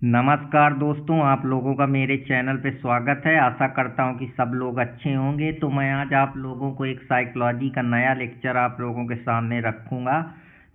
नमस्कार दोस्तों, आप लोगों का मेरे चैनल पे स्वागत है। आशा करता हूँ कि सब लोग अच्छे होंगे। तो मैं आज आप लोगों को एक साइकोलॉजी का नया लेक्चर आप लोगों के सामने रखूँगा।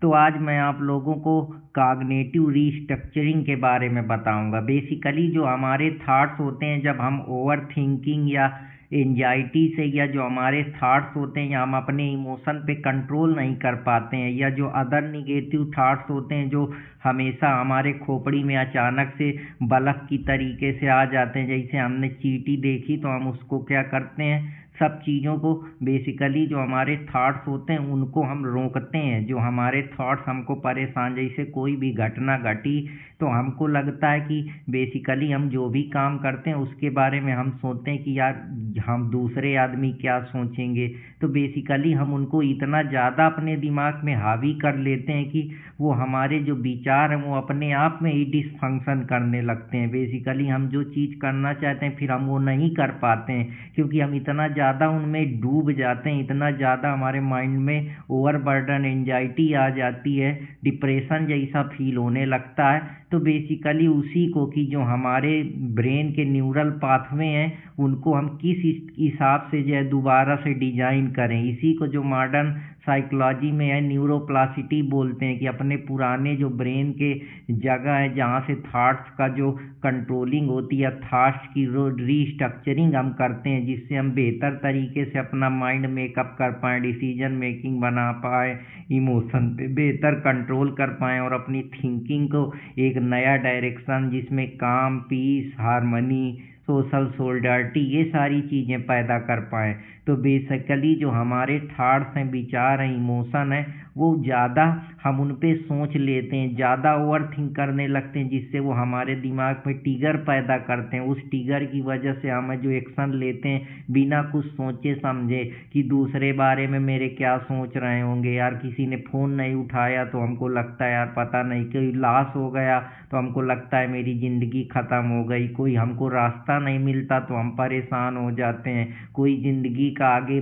तो आज मैं आप लोगों को कॉग्निटिव रीस्ट्रक्चरिंग के बारे में बताऊँगा। बेसिकली जो हमारे थॉट्स होते हैं, जब हम ओवर थिंकिंग या एंजाइटी से, या जो हमारे थॉट्स होते हैं या हम अपने इमोशन पे कंट्रोल नहीं कर पाते हैं, या जो अदर निगेटिव थॉट्स होते हैं जो हमेशा हमारे खोपड़ी में अचानक से बलक की तरीके से आ जाते हैं। जैसे हमने चींटी देखी तो हम उसको क्या करते हैं, सब चीज़ों को बेसिकली जो हमारे थॉट्स होते हैं उनको हम रोकते हैं। जो हमारे थॉट्स हमको परेशान, जैसे कोई भी घटना घटी तो हमको लगता है कि बेसिकली हम जो भी काम करते हैं उसके बारे में हम सोचते हैं कि यार हम दूसरे आदमी क्या सोचेंगे। तो बेसिकली हम उनको इतना ज़्यादा अपने दिमाग में हावी कर लेते हैं कि वो हमारे जो विचार हैं वो अपने आप में ही डिसफंक्शन करने लगते हैं। बेसिकली हम जो चीज़ करना चाहते हैं फिर हम वो नहीं कर पाते हैं, क्योंकि हम इतना ज़्यादा उनमें डूब जाते हैं, इतना ज़्यादा हमारे माइंड में ओवरबर्डन एंजाइटी आ जाती है, डिप्रेशन जैसा फील होने लगता है। तो बेसिकली उसी को कि जो हमारे ब्रेन के न्यूरल पाथवे हैं उनको हम किस हिसाब से जो है दोबारा से डिजाइन करें, इसी को जो मॉडर्न साइकोलॉजी में है न्यूरोप्लासिटी बोलते हैं। कि अपने पुराने जो ब्रेन के जगह है जहाँ से थॉट्स का जो कंट्रोलिंग होती है, थॉट्स की रीस्ट्रक्चरिंग हम करते हैं, जिससे हम बेहतर तरीके से अपना माइंड मेकअप कर पाएँ, डिसीजन मेकिंग बना पाए, इमोशन पे बेहतर कंट्रोल कर पाएँ और अपनी थिंकिंग को एक नया डायरेक्शन जिसमें काम, पीस, हार्मनी, सोशल सोल्डारिटी, ये सारी चीज़ें पैदा कर पाएँ। तो बेसिकली जो हमारे थॉट्स हैं, विचार हैं, इमोशन है, वो ज़्यादा हम उन पे सोच लेते हैं, ज़्यादा ओवर थिंक करने लगते हैं, जिससे वो हमारे दिमाग में ट्रिगर पैदा करते हैं। उस ट्रिगर की वजह से हम जो एक्शन लेते हैं बिना कुछ सोचे समझे कि दूसरे बारे में मेरे क्या सोच रहे होंगे, यार किसी ने फ़ोन नहीं उठाया तो हमको लगता है यार पता नहीं, कोई लॉस हो गया तो हमको लगता है मेरी ज़िंदगी ख़त्म हो गई, कोई हमको रास्ता नहीं मिलता तो हम परेशान हो जाते हैं, कोई ज़िंदगी का आगे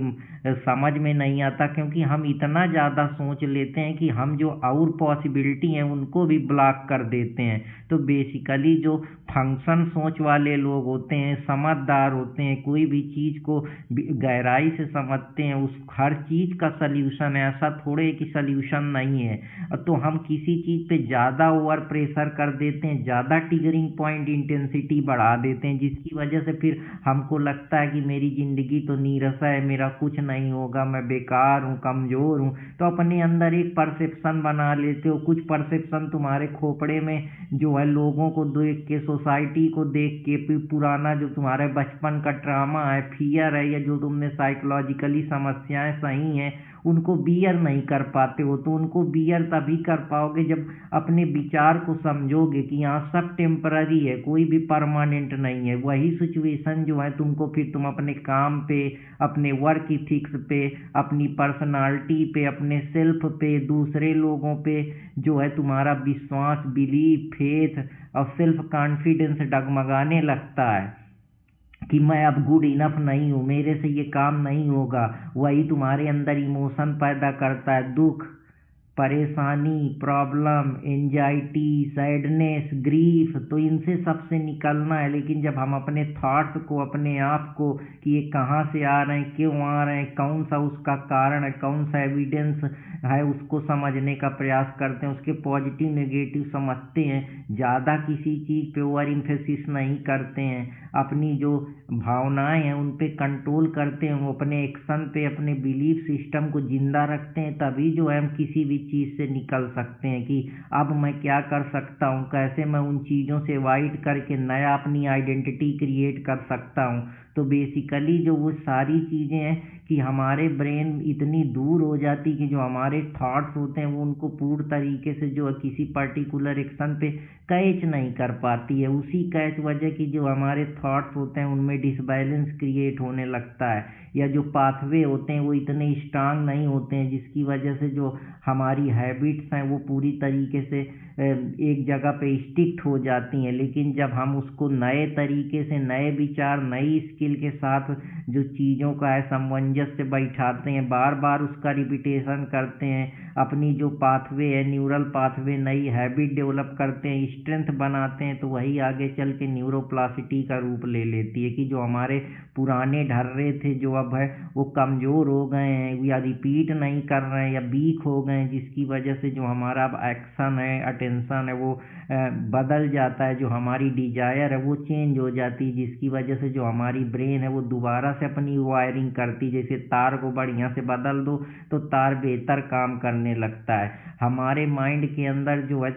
समझ में नहीं आता, क्योंकि हम इतना ज़्यादा सोच लेते हैं कि हम जो और पॉसिबिलिटी हैं उनको भी ब्लॉक कर देते हैं। तो बेसिकली जो फंक्शन सोच वाले लोग होते हैं, समझदार होते हैं, कोई भी चीज़ को गहराई से समझते हैं, उस हर चीज़ का सल्यूशन है, ऐसा थोड़े कि सल्यूशन नहीं है। तो हम किसी चीज़ पे ज़्यादा ओवर प्रेशर कर देते हैं, ज़्यादा ट्रिगरिंग पॉइंट इंटेंसिटी बढ़ा देते हैं, जिसकी वजह से फिर हमको लगता है कि मेरी ज़िंदगी तो नीरस है, मेरा कुछ नहीं होगा, मैं बेकार हूँ, कमज़ोर हूँ। तो अपने अंदर एक परसेप्शन बना लेते हो। कुछ परसेप्शन तुम्हारे खोपड़े में जो है लोगों को देख के, सोसाइटी को देख के, फिर पुराना जो तुम्हारे बचपन का ट्रामा है, फियर है, या जो तुमने साइकोलॉजिकली समस्याएं सही हैं उनको बियर नहीं कर पाते हो। तो उनको बियर तभी कर पाओगे जब अपने विचार को समझोगे कि यहाँ सब टेम्पररी है, कोई भी परमानेंट नहीं है। वही सिचुएशन जो है तुमको फिर तुम अपने काम पे, अपने वर्क इथिक्स पे, अपनी पर्सनालिटी पे, अपने सेल्फ पे, दूसरे लोगों पे जो है तुम्हारा विश्वास, बिलीफ, फेथ और सेल्फ कॉन्फिडेंस डगमगाने लगता है कि मैं अब गुड इनफ नहीं हूँ, मेरे से ये काम नहीं होगा। वही तुम्हारे अंदर इमोशन पैदा करता है, दुख, परेशानी, प्रॉब्लम, एंजाइटी, सैडनेस, ग्रीफ। तो इनसे सबसे निकलना है। लेकिन जब हम अपने थॉट्स को, अपने आप को कि ये कहाँ से आ रहे हैं, क्यों आ रहे हैं, कौन सा उसका कारण है, कौन सा एविडेंस है, उसको समझने का प्रयास करते हैं, उसके पॉजिटिव नेगेटिव समझते हैं, ज़्यादा किसी चीज़ पे ओवर इम्फेसिस नहीं करते हैं, अपनी जो भावनाएं हैं उन पे कंट्रोल करते हैं, वो अपने एक्शन पे, अपने बिलीफ सिस्टम को जिंदा रखते हैं, तभी जो है हम किसी भी चीज़ से निकल सकते हैं कि अब मैं क्या कर सकता हूँ, कैसे मैं उन चीज़ों से अवॉइड करके नया अपनी आइडेंटिटी क्रिएट कर सकता हूँ। तो बेसिकली जो वो सारी चीज़ें हैं कि हमारे ब्रेन इतनी दूर हो जाती कि जो हमारे थॉट्स होते हैं वो उनको पूर्ण तरीके से जो किसी पर्टिकुलर एक्शन पे कैच नहीं कर पाती है। उसी कैच वजह की जो हमारे थॉट्स होते हैं उनमें डिसबैलेंस क्रिएट होने लगता है, या जो पाथवे होते हैं वो इतने स्ट्रांग नहीं होते हैं, जिसकी वजह से जो हमारी हैबिट्स हैं वो पूरी तरीके से एक जगह पे स्टिक्ट हो जाती हैं। लेकिन जब हम उसको नए तरीके से, नए विचार, नई स्किल के साथ जो चीज़ों का है सामंजस्य बैठाते हैं, बार बार उसका रिपीटेशन करते हैं, अपनी जो पाथवे है, न्यूरल पाथवे, नई हैबिट डेवलप करते हैं, स्ट्रेंथ बनाते हैं, तो वही आगे चल के न्यूरोप्लासिटी का रूप ले लेती है कि जो हमारे पुराने ढर्रे थे, जो अब है वो कमज़ोर हो गए हैं या रिपीट नहीं कर रहे हैं या वीक हो गए हैं, जिसकी वजह से जो हमारा अब एक्शन है, अटेंशन है, वो बदल जाता है। जो हमारी डिजायर है वो चेंज हो जाती है, जिसकी वजह से जो हमारी ब्रेन है वो दोबारा से अपनी वायरिंग करती। जैसे तार को बढ़िया से बदल दो तो तार बेहतर काम करने लगता है। हमारे माइंड के अंदर जो है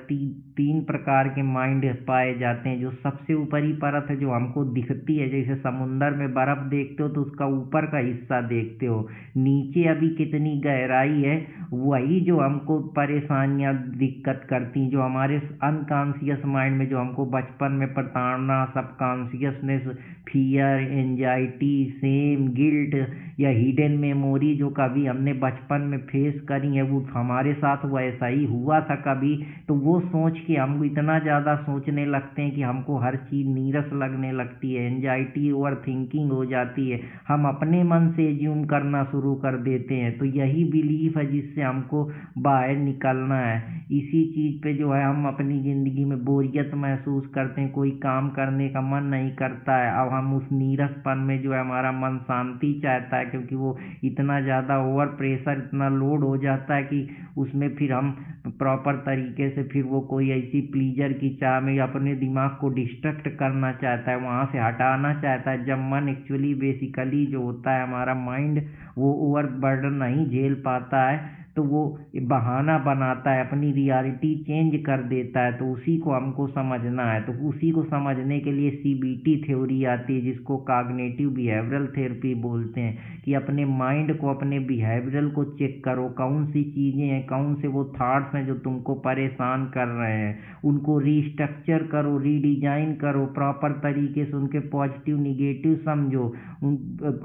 तीन प्रकार के माइंड पाए जाते हैं। जो सबसे ऊपरी परत है जो हमको दिखती है, जैसे समुंदर में बर्फ देखते हो तो उसका ऊपर का हिस्सा देखते हो, नीचे अभी कितनी गहराई है, वही जो हमको परेशानियां दिक्कत करती, जो हमारे अनकॉन्शियस माइंड में, जो हमको बचपन में प्रताड़ना, subconsciousness, fear, anxiety, same, guilt या हिडन मेमोरी जो कभी हमने बचपन में फेस करी है, वो हमारे साथ वैसा ही हुआ था कभी, तो वो सोच के हम इतना ज़्यादा सोचने लगते हैं कि हमको हर चीज़ नीरस लगने लगती है, एंजाइटी, ओवर थिंकिंग हो जाती है, हम अपने मन से एज्यूम करना शुरू कर देते हैं। तो यही बिलीफ है जिससे हमको बाहर निकलना है। इसी चीज़ पे जो है हम अपनी ज़िंदगी में बोरियत महसूस करते हैं, कोई काम करने का मन नहीं करता है। अब हम उस नीरसपन में जो है हमारा मन शांति चाहता है, क्योंकि वो इतना ज़्यादा ओवर प्रेशर, इतना लोड हो जाता है कि उसमें फिर हम प्रॉपर तरीके से फिर वो कोई ऐसी प्लीजर की चाह में अपने दिमाग को डिस्ट्रैक्ट करना चाहता है, वहाँ से हटाना चाहता है। जब मन एक्चुअली बेसिकली जो होता है हमारा माइंड, वो ओवर बर्डन नहीं झेल पाता है, तो वो बहाना बनाता है, अपनी रियलिटी चेंज कर देता है। तो उसी को हमको समझना है। तो उसी को समझने के लिए सीबीटी थ्योरी आती है, जिसको कॉग्निटिव बिहेवियरल थेरेपी बोलते हैं, कि अपने माइंड को, अपने बिहेवियरल को चेक करो, कौन सी चीज़ें हैं, कौन से वो थॉट्स हैं जो तुमको परेशान कर रहे हैं, उनको रीस्ट्रक्चर करो, रीडिजाइन करो, प्रॉपर तरीके से उनके पॉजिटिव निगेटिव समझो।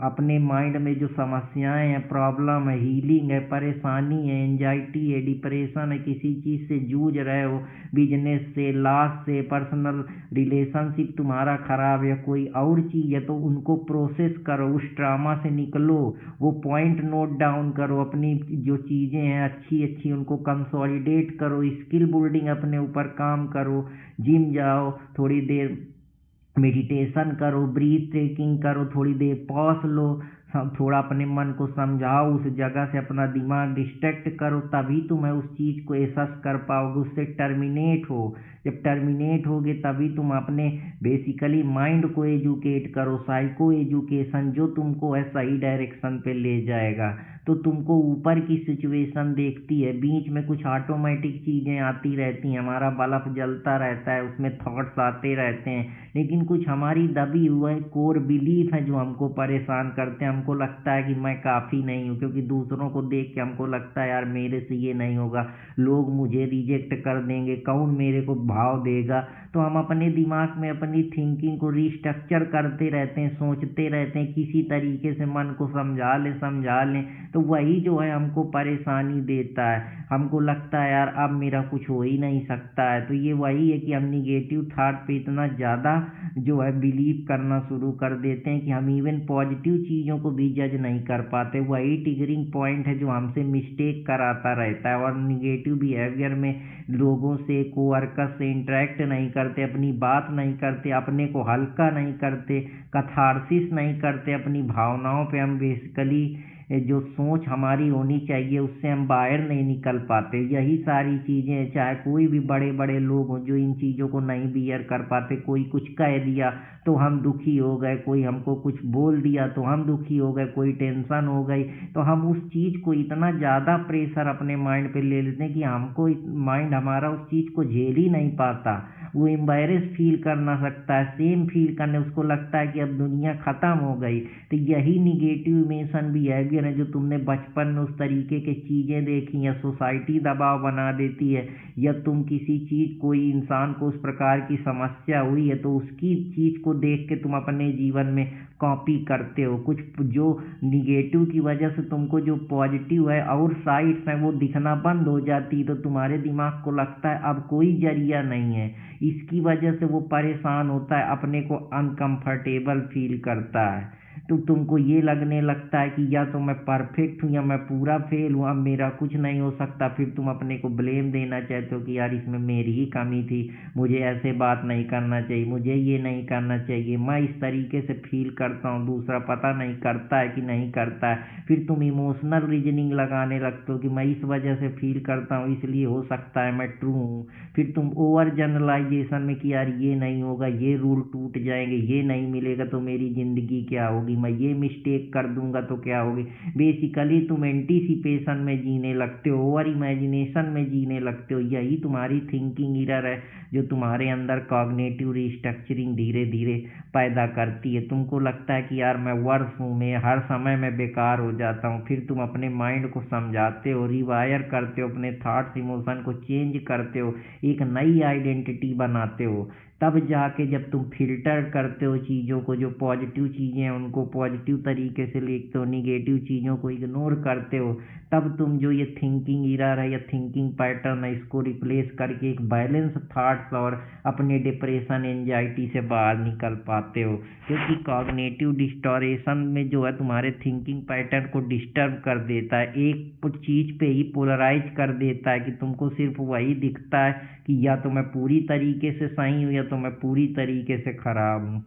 अपने माइंड में जो समस्याएं हैं, प्रॉब्लम है, हीलिंग है, परेशानी है, एंजाइटी है, डिप्रेशन है, किसी चीज़ से जूझ रहे हो, बिजनेस से, लॉस से, पर्सनल रिलेशनशिप तुम्हारा खराब है, कोई और चीज़ है, तो उनको प्रोसेस करो, उस ट्रामा से निकलो, वो पॉइंट नोट डाउन करो, अपनी जो चीज़ें हैं अच्छी अच्छी उनको कंसोलिडेट करो, स्किल बिल्डिंग अपने ऊपर काम करो, जिम जाओ, थोड़ी देर मेडिटेशन करो, ब्रीथ टेकिंग करो, थोड़ी देर पॉज लो, थोड़ा अपने मन को समझाओ, उस जगह से अपना दिमाग डिस्ट्रैक्ट करो, तभी तुम उस चीज़ को एहसास कर पाओगे, उससे टर्मिनेट हो। जब टर्मिनेट होगे तभी तुम अपने बेसिकली माइंड को एजुकेट करो, साइको एजुकेशन, जो तुमको है सही डायरेक्शन पे ले जाएगा। तो तुमको ऊपर की सिचुएशन देखती है, बीच में कुछ ऑटोमेटिक चीज़ें आती रहती हैं, हमारा बल्ब जलता रहता है, उसमें थॉट्स आते रहते हैं, लेकिन कुछ हमारी दबी हुए कोर बिलीफ है जो हमको परेशान करते हैं। हमको लगता है कि मैं काफ़ी नहीं हूँ, क्योंकि दूसरों को देख के हमको लगता है यार मेरे से ये नहीं होगा, लोग मुझे रिजेक्ट कर देंगे, कौन मेरे को भाव देगा। तो हम अपने दिमाग में अपनी थिंकिंग को रिस्ट्रक्चर करते रहते हैं, सोचते रहते हैं, किसी तरीके से मन को समझा लें, तो वही जो है हमको परेशानी देता है। हमको लगता है यार अब मेरा कुछ हो ही नहीं सकता है। तो ये वही है कि हम निगेटिव थॉट पे इतना ज़्यादा जो है बिलीव करना शुरू कर देते हैं कि हम इवन पॉजिटिव चीज़ों को भी जज नहीं कर पाते। वही ट्रिगरिंग पॉइंट है जो हमसे मिस्टेक कराता रहता है। और निगेटिव बिहेवियर में लोगों से, कोवर्कर से इंटरेक्ट नहीं करते, अपनी बात नहीं करते, अपने को हल्का नहीं करते, कैथारसिस नहीं करते, अपनी भावनाओं पे हम बेसिकली जो सोच हमारी होनी चाहिए उससे हम बाहर नहीं निकल पाते। यही सारी चीज़ें, चाहे कोई भी बड़े बड़े लोग हों जो इन चीज़ों को नहीं बियर कर पाते, कोई कुछ कह दिया तो हम दुखी हो गए, कोई हमको कुछ बोल दिया तो हम दुखी हो गए, कोई टेंशन हो गई तो हम उस चीज़ को इतना ज़्यादा प्रेशर अपने माइंड पे ले लेते हैं कि हमको माइंड हमारा उस चीज़ को झेल ही नहीं पाता। वो एम्बैरेस फील कर ना सकता है, सेम फील करने उसको लगता है कि अब दुनिया ख़त्म हो गई। तो यही निगेटिव इमोशन बिहेवियर है जो तुमने बचपन में उस तरीके की चीज़ें देखी या सोसाइटी दबाव बना देती है, या तुम किसी चीज़ कोई इंसान को उस प्रकार की समस्या हुई है तो उसकी चीज़ को देख के तुम अपने जीवन में कॉपी करते हो। कुछ जो निगेटिव की वजह से तुमको जो पॉजिटिव है और साइड्स हैं वो दिखना बंद हो जाती, तो तुम्हारे दिमाग को लगता है अब कोई जरिया नहीं है। इसकी वजह से वो परेशान होता है, अपने को अनकंफर्टेबल फील करता है। तो तुमको ये लगने लगता है कि या तो मैं परफेक्ट हूँ या मैं पूरा फेल हूँ, अब मेरा कुछ नहीं हो सकता। फिर तुम अपने को ब्लेम देना चाहते हो कि यार इसमें मेरी ही कमी थी, मुझे ऐसे बात नहीं करना चाहिए, मुझे ये नहीं करना चाहिए, मैं इस तरीके से फील करता हूँ, दूसरा पता नहीं करता है कि नहीं करता है। फिर तुम इमोशनल रीजनिंग लगाने लगते हो कि मैं इस वजह से फील करता हूँ इसलिए हो सकता है मैं ट्रू हूँ। फिर तुम ओवर जनरलाइजेशन में कि यार ये नहीं होगा, ये रूल टूट जाएंगे, ये नहीं मिलेगा तो मेरी ज़िंदगी क्या होगी, मैं ये मिस्टेक कर दूंगा तो क्या होगी। बेसिकली तुम एंटीसिपेशन में जीने लगते हो, ओवर इमेजिनेशन में जीने लगते हो। यही तुम्हारी थिंकिंग एरर है जो तुम्हारे अंदर कॉग्निटिव रिस्ट्रक्चरिंग धीरे धीरे पैदा करती है। तुमको लगता है कि यार मैं वर्ष हूँ, मैं हर समय में बेकार हो जाता हूँ। फिर तुम अपने माइंड को समझाते हो, रिवायर करते हो, अपने थॉट्स इमोशन को चेंज करते हो, एक नई आइडेंटिटी बनाते हो। तब जाके जब तुम फिल्टर करते हो चीज़ों को, जो पॉजिटिव चीज़ें हैं उनको पॉजिटिव तरीके से लिखते हो, निगेटिव चीज़ों को इग्नोर करते हो, तब तुम जो ये थिंकिंग एरर है या थिंकिंग पैटर्न है इसको रिप्लेस करके एक बैलेंस थॉट्स और अपने डिप्रेशन एंजाइटी से बाहर निकल पाते हो। क्योंकि कॉग्निटिव डिस्टॉर्शन में जो है तुम्हारे थिंकिंग पैटर्न को डिस्टर्ब कर देता है, एक चीज़ पे ही पोलराइज कर देता है कि तुमको सिर्फ वही दिखता है कि या तो मैं पूरी तरीके से सही हूँ या तो मैं पूरी तरीके से खराब हूँ।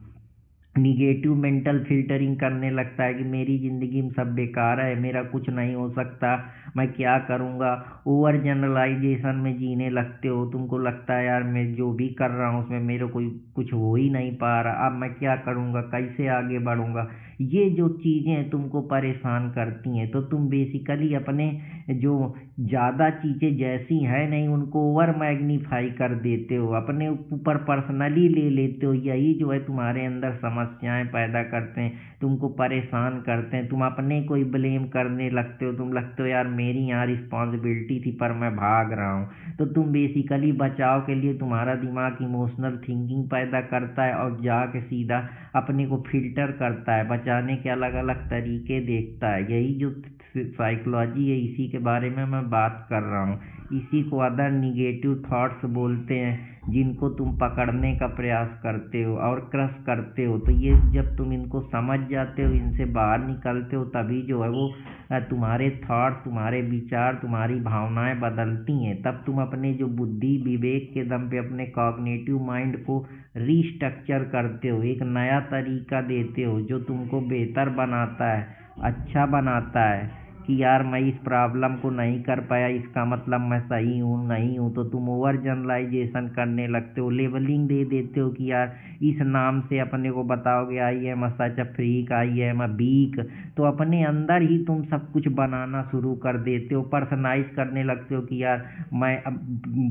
निगेटिव मेंटल फिल्टरिंग करने लगता है कि मेरी ज़िंदगी में सब बेकार है, मेरा कुछ नहीं हो सकता, मैं क्या करूँगा। ओवर जनरलाइजेशन में जीने लगते हो, तुमको लगता है यार मैं जो भी कर रहा हूँ उसमें मेरे को कुछ हो ही नहीं पा रहा, अब मैं क्या करूँगा, कैसे आगे बढ़ूँगा। ये जो चीज़ें तुमको परेशान करती हैं, तो तुम बेसिकली अपने जो ज़्यादा चीज़ें जैसी हैं नहीं उनको ओवर मैग्नीफाई कर देते हो, अपने ऊपर पर्सनली ले लेते हो। यही जो है तुम्हारे अंदर समस्याएं पैदा करते हैं, तुमको परेशान करते हैं। तुम अपने को ही ब्लेम करने लगते हो, तुम लगते हो यार मेरी यहाँ रिस्पॉन्सिबिलिटी थी पर मैं भाग रहा हूँ। तो तुम बेसिकली बचाव के लिए तुम्हारा दिमाग इमोशनल थिंकिंग पैदा करता है और जाके सीधा अपने को फिल्टर करता है, बचाने के अलग अलग तरीके देखता है। यही जो साइकोलॉजी है इसी के बारे में मैं बात कर रहा हूँ। इसी को अदर निगेटिव थॉट्स बोलते हैं, जिनको तुम पकड़ने का प्रयास करते हो और क्रश करते हो। तो ये जब तुम इनको समझ जाते हो, इनसे बाहर निकलते हो, तभी जो है वो तुम्हारे थॉट्स, तुम्हारे विचार, तुम्हारी भावनाएं बदलती हैं। तब तुम अपने जो बुद्धि विवेक के दम पे अपने कॉग्निटिव माइंड को रीस्ट्रक्चर करते हो, एक नया तरीका देते हो जो तुमको बेहतर बनाता है, अच्छा बनाता है कि यार मैं इस प्रॉब्लम को नहीं कर पाया इसका मतलब मैं सही हूँ नहीं हूँ। तो तुम ओवर जनरलाइजेशन करने लगते हो, लेबलिंग दे देते हो कि यार इस नाम से अपने को बताओगे I am such a freak, I am a weak. तो अपने अंदर ही तुम सब कुछ बनाना शुरू कर देते हो, पर्सनलाइज करने लगते हो कि यार मैं अब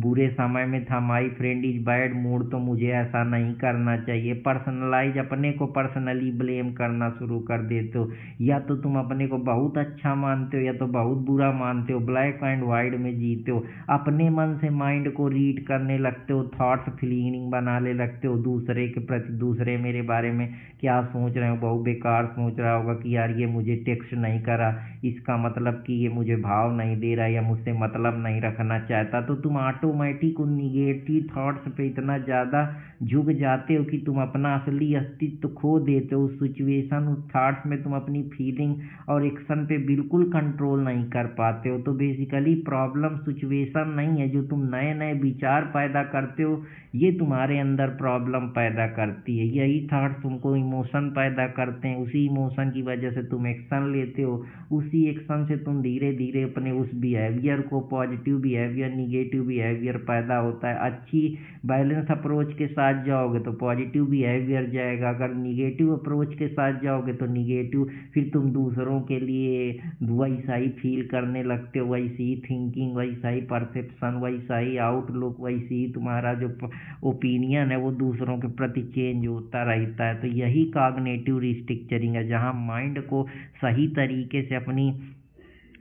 बुरे समय में था, my friend is bad mood, तो मुझे ऐसा नहीं करना चाहिए। पर्सनलाइज अपने को पर्सनली ब्लेम करना शुरू कर देते हो। या तो तुम अपने को बहुत अच्छा मानते हो या तो बहुत बुरा मानते हो, ब्लैक एंड वाइट में जीते हो। अपने मन से माइंड को रीड करने लगते हो, थॉट्स फीलिंग बनाने लगते हो दूसरे के प्रति, दूसरे मेरे बारे में क्या सोच रहे हो, बहुत बेकार सोच रहा होगा कि यार ये मुझे टेक्स्ट नहीं करा, इसका मतलब कि ये मुझे भाव नहीं दे रहा या मुझसे मतलब नहीं रखना चाहता। तो तुम ऑटोमेटिक उन निगेटिव थॉट्स पे इतना ज़्यादा झुक जाते हो कि तुम अपना असली अस्तित्व खो देते हो। उस सिचुएशन, उस थॉट्स में तुम अपनी फीलिंग और एक्शन पे बिल्कुल कंट्रोल नहीं कर पाते हो। तो बेसिकली प्रॉब्लम सिचुएशन नहीं है, जो तुम नए नए विचार पैदा करते हो ये तुम्हारे अंदर प्रॉब्लम पैदा करती है। यही थॉट्स तुमको इमोशन पैदा करते हैं, उसी इमोशन की वजह से तुम एक्शन लेते हो, उसी एक्शन से तुम धीरे धीरे अपने उस बिहेवियर को, पॉजिटिव बिहेवियर निगेटिव बिहेवियर पैदा होता है। अच्छी बैलेंस अप्रोच के साथ जाओगे तो पॉजिटिव बिहेवियर जाएगा, अगर निगेटिव अप्रोच के साथ जाओगे तो निगेटिव। फिर तुम दूसरों के लिए वैसा ही फील करने लगते हो, वैसी ही थिंकिंग, वैसा ही परसेप्शन, वैसा ही आउटलुक, वैसी ही तुम्हारा जो ओपिनियन है वो दूसरों के प्रति चेंज होता रहता है। तो यही कॉग्निटिव रिस्ट्रक्चरिंग है, जहाँ माइंड को सही तरीके से अपनी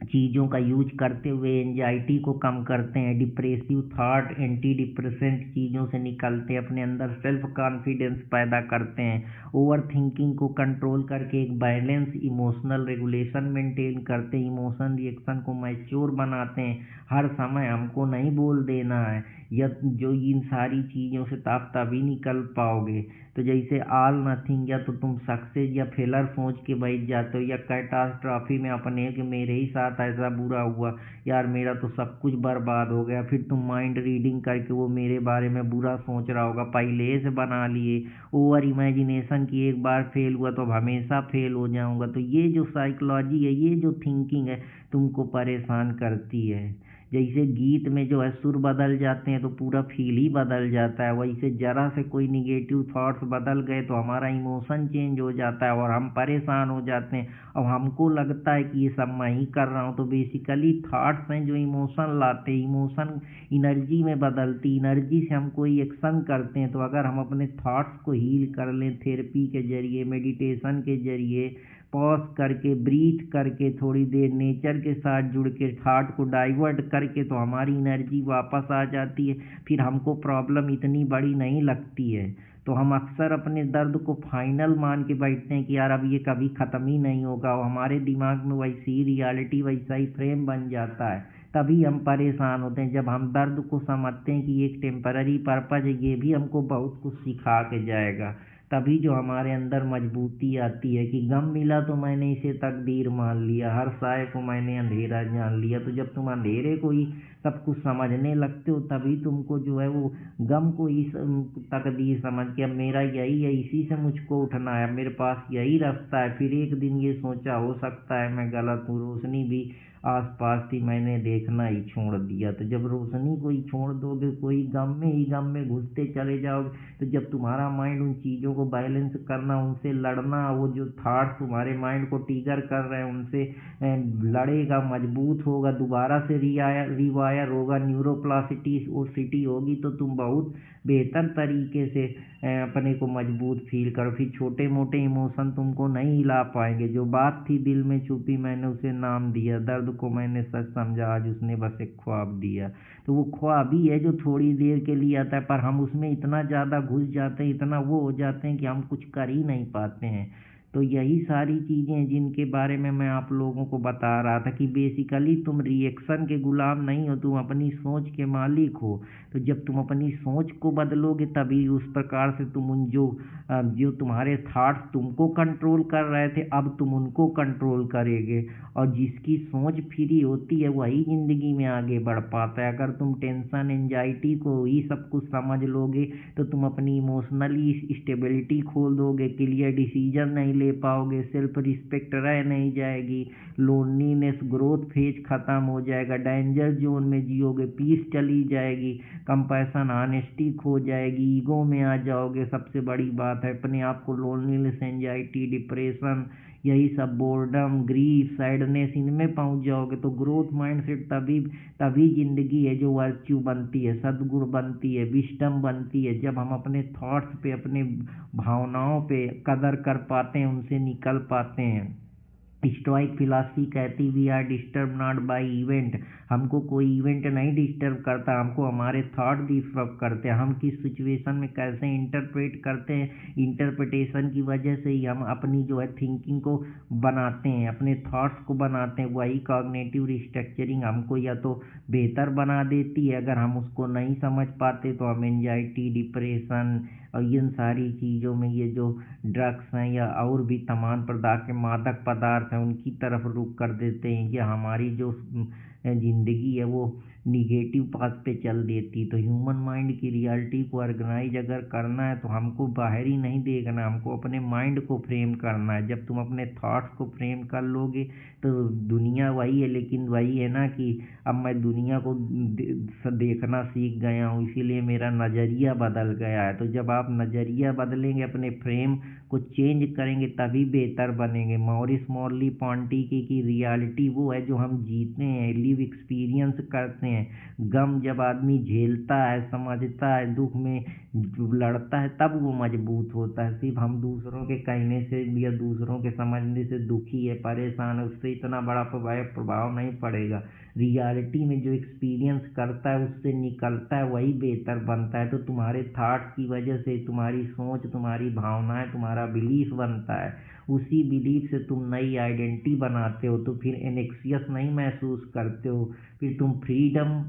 चीज़ों का यूज करते हुए एंजाइटी को कम करते हैं, डिप्रेसिव थाट, एंटी डिप्रेसेंट चीज़ों से निकलते हैं, अपने अंदर सेल्फ कॉन्फिडेंस पैदा करते हैं, ओवर थिंकिंग को कंट्रोल करके एक बैलेंस इमोशनल रेगुलेशन मेंटेन करते हैं, इमोशन रिएक्शन को मैच्योर बनाते हैं, हर समय हमको नहीं बोल देना है, या जो इन सारी चीज़ों से आप तभी निकल पाओगे। तो जैसे ऑल नथिंग, या तो तुम सक्सेस या फेलर सोच के बैठ जाते हो, या कैटास्ट्रॉफी में अपने कि मेरे ही साथ ऐसा बुरा हुआ, यार मेरा तो सब कुछ बर्बाद हो गया, फिर तुम माइंड रीडिंग करके वो मेरे बारे में बुरा सोच रहा होगा, पहले से बना लिए, ओवर इमेजिनेशन की एक बार फेल हुआ तो अब हमेशा फेल हो जाऊंगा। तो ये जो साइकोलॉजी है, ये जो थिंकिंग है, तुमको परेशान करती है। जैसे गीत में जो है सुर बदल जाते हैं तो पूरा फील ही बदल जाता है, वैसे जरा से कोई निगेटिव थॉट्स बदल गए तो हमारा इमोशन चेंज हो जाता है और हम परेशान हो जाते हैं। अब हमको लगता है कि ये सब मैं ही कर रहा हूँ, तो बेसिकली थॉट्स हैं जो इमोशन लाते हैं, इमोशन एनर्जी में बदलती, एनर्जी से हम कोई एक्शन करते हैं। तो अगर हम अपने थॉट्स को हील कर लें थेरेपी के जरिए, मेडिटेशन के जरिए, पॉज करके, ब्रीथ करके, थोड़ी देर नेचर के साथ जुड़ के, थॉट को डाइवर्ट करके, तो हमारी एनर्जी वापस आ जाती है, फिर हमको प्रॉब्लम इतनी बड़ी नहीं लगती है। तो हम अक्सर अपने दर्द को फाइनल मान के बैठते हैं कि यार अब ये कभी ख़त्म ही नहीं होगा, और हमारे दिमाग में वैसी ही रियलिटी, वैसा ही फ्रेम बन जाता है। तभी हम परेशान होते हैं, जब हम दर्द को समझते हैं कि एक टेम्पररी पर्पज है, ये भी हमको बहुत कुछ सिखा के जाएगा। तभी जो हमारे अंदर मजबूती आती है कि गम मिला तो मैंने इसे तकदीर मान लिया, हर साय को मैंने अंधेरा जान लिया। तो जब तुम अंधेरे को ही सब कुछ समझने लगते हो, तभी तुमको जो है वो गम को इस तकदीर समझ के अब मेरा यही है, इसी से मुझको उठना है, मेरे पास यही रास्ता है। फिर एक दिन ये सोचा हो सकता है मैं गलत हूँ, रोशनी भी आसपास थी, मैंने देखना ही छोड़ दिया। तो जब रोशनी को ही छोड़ दोगे, कोई गम में ही गम में घुसते चले जाओगे, तो जब तुम्हारा माइंड उन चीज़ों को बैलेंस करना, उनसे लड़ना, वो जो थॉट तुम्हारे माइंड को ट्रिगर कर रहे हैं उनसे लड़ेगा, मजबूत होगा, दोबारा से रिवायर होगा, न्यूरोप्लासिटी और सिटी होगी, तो तुम बहुत बेहतर तरीके से अपने को मजबूत फील करो। फिर छोटे मोटे इमोशन तुमको नहीं हिला पाएंगे। जो बात थी दिल में छुपी, मैंने उसे नाम दिया, दर्द को मैंने सच समझा, आज उसने बस एक ख्वाब दिया। तो वो ख्वाब ही है जो थोड़ी देर के लिए आता है, पर हम उसमें इतना ज़्यादा घुस जाते हैं, इतना वो हो जाते हैं कि हम कुछ कर ही नहीं पाते हैं। तो यही सारी चीज़ें हैं जिनके बारे में मैं आप लोगों को बता रहा था कि बेसिकली तुम रिएक्शन के गुलाम नहीं हो, तुम अपनी सोच के मालिक हो। तो जब तुम अपनी सोच को बदलोगे, तभी उस प्रकार से तुम उन जो तुम्हारे थॉट्स तुमको कंट्रोल कर रहे थे, अब तुम उनको कंट्रोल करेंगे। और जिसकी सोच फ्री होती है वही ज़िंदगी में आगे बढ़ पाता है। अगर तुम टेंशन, एंजाइटी को ही सब कुछ समझ लोगे, तो तुम अपनी इमोशनली स्टेबिलिटी खो दोगे, क्लियर डिसीजन नहीं ले पाओगे, सेल्फ रिस्पेक्ट रह नहीं जाएगी, लोनलीनेस ग्रोथ फेज खत्म हो जाएगा, डेंजर जोन में जियोगे, पीस चली जाएगी, कंपैशन ऑनेस्टी खो जाएगी, ईगो में आ जाओगे। सबसे बड़ी बात है, अपने आप को लोनलीनेस, एंजाइटी, डिप्रेशन, यही सब, बोर्डम, ग्रीफ, सैडनेस, इनमें पहुंच जाओगे। तो ग्रोथ माइंडसेट तभी तभी जिंदगी है जो वर्च्यू बनती है, सद्गुण बनती है, विस्डम बनती है, जब हम अपने थॉट्स पे, अपने भावनाओं पे कदर कर पाते हैं, उनसे निकल पाते हैं। स्टोइक फिलॉसफी कहती we are disturb not by event, हमको कोई इवेंट नहीं डिस्टर्ब करता, हमको हमारे थॉट डिस्टर्ब करते हैं। हम किस सिचुएशन में कैसे इंटरप्रेट करते हैं, इंटरप्रिटेशन की वजह से ही हम अपनी जो है थिंकिंग को बनाते हैं, अपने थॉट्स को बनाते हैं। वही कॉग्निटिव रिस्ट्रक्चरिंग हमको या तो बेहतर बना देती है, अगर हम उसको नहीं समझ पाते तो हम एंजाइटी, डिप्रेशन और इन सारी चीज़ों में, ये जो ड्रग्स हैं या और भी तमाम प्रकार के मादक पदार्थ हैं, उनकी तरफ रुख कर देते हैं। ये हमारी जो ज़िंदगी है वो निगेटिव पाथ पे चल देती। तो ह्यूमन माइंड की रियलिटी को ऑर्गेनाइज अगर करना है तो हमको बाहर ही नहीं देखना, हमको अपने माइंड को फ्रेम करना है। जब तुम अपने थॉट्स को फ्रेम कर लोगे तो दुनिया वही है, लेकिन वही है ना कि अब मैं दुनिया को देखना सीख गया हूँ, इसीलिए मेरा नज़रिया बदल गया है। तो जब आप नज़रिया बदलेंगे, अपने फ्रेम को चेंज करेंगे, तभी बेहतर बनेंगे। मॉरिस मॉर्ली पॉन्टी की रियलिटी वो है जो हम जीते हैं, लिव एक्सपीरियंस करते हैं। गम जब आदमी झेलता है, समझता है, दुख में लड़ता है, तब वो मजबूत होता है। सिर्फ हम दूसरों के कहने से या दूसरों के समझने से दुखी है, परेशान है, उससे इतना बड़ा प्रभाव नहीं पड़ेगा। रियलिटी में जो एक्सपीरियंस करता है, उससे निकलता है, वही बेहतर बनता है। तो तुम्हारे थॉट्स की वजह से तुम्हारी सोच, तुम्हारी भावनाएं, तुम्हारा बिलीफ बनता है। उसी बिलीफ से तुम नई आइडेंटिटी बनाते हो। तो फिर एनेक्सियस नहीं महसूस करते हो, फिर तुम फ्रीडम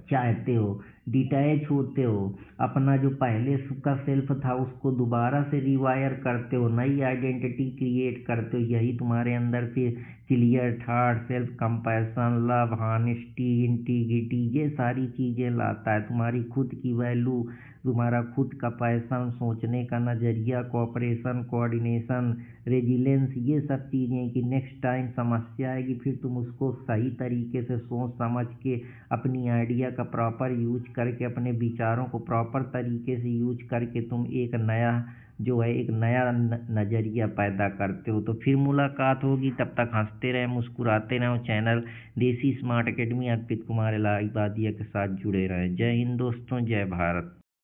चाहते हो, डिटैच होते हो, अपना जो पहले का सेल्फ था उसको दोबारा से रिवायर करते हो, नई आइडेंटिटी क्रिएट करते हो। यही तुम्हारे अंदर फिर clear thought, self compassion, love, honesty, integrity, ये सारी चीज़ें लाता है। तुम्हारी खुद की वैल्यू, तुम्हारा खुद का पैशन, सोचने का नज़रिया, कोऑपरेशन, कोऑर्डिनेशन, रेजिलेंस, ये सब चीज़ें कि नेक्स्ट टाइम समस्या आएगी फिर तुम उसको सही तरीके से सोच समझ के अपनी आइडिया का प्रॉपर यूज करके, अपने विचारों को प्रॉपर तरीके से यूज करके तुम एक नया जो है एक नया नज़रिया पैदा करते हो। तो फिर मुलाकात होगी, तब तक हंसते रहें, मुस्कुराते रहें। चैनल देसी स्मार्ट एकेडमी अर्पित कुमार इलाहाबादिया के साथ जुड़े रहें। जय हिंद दोस्तों, जय भारत।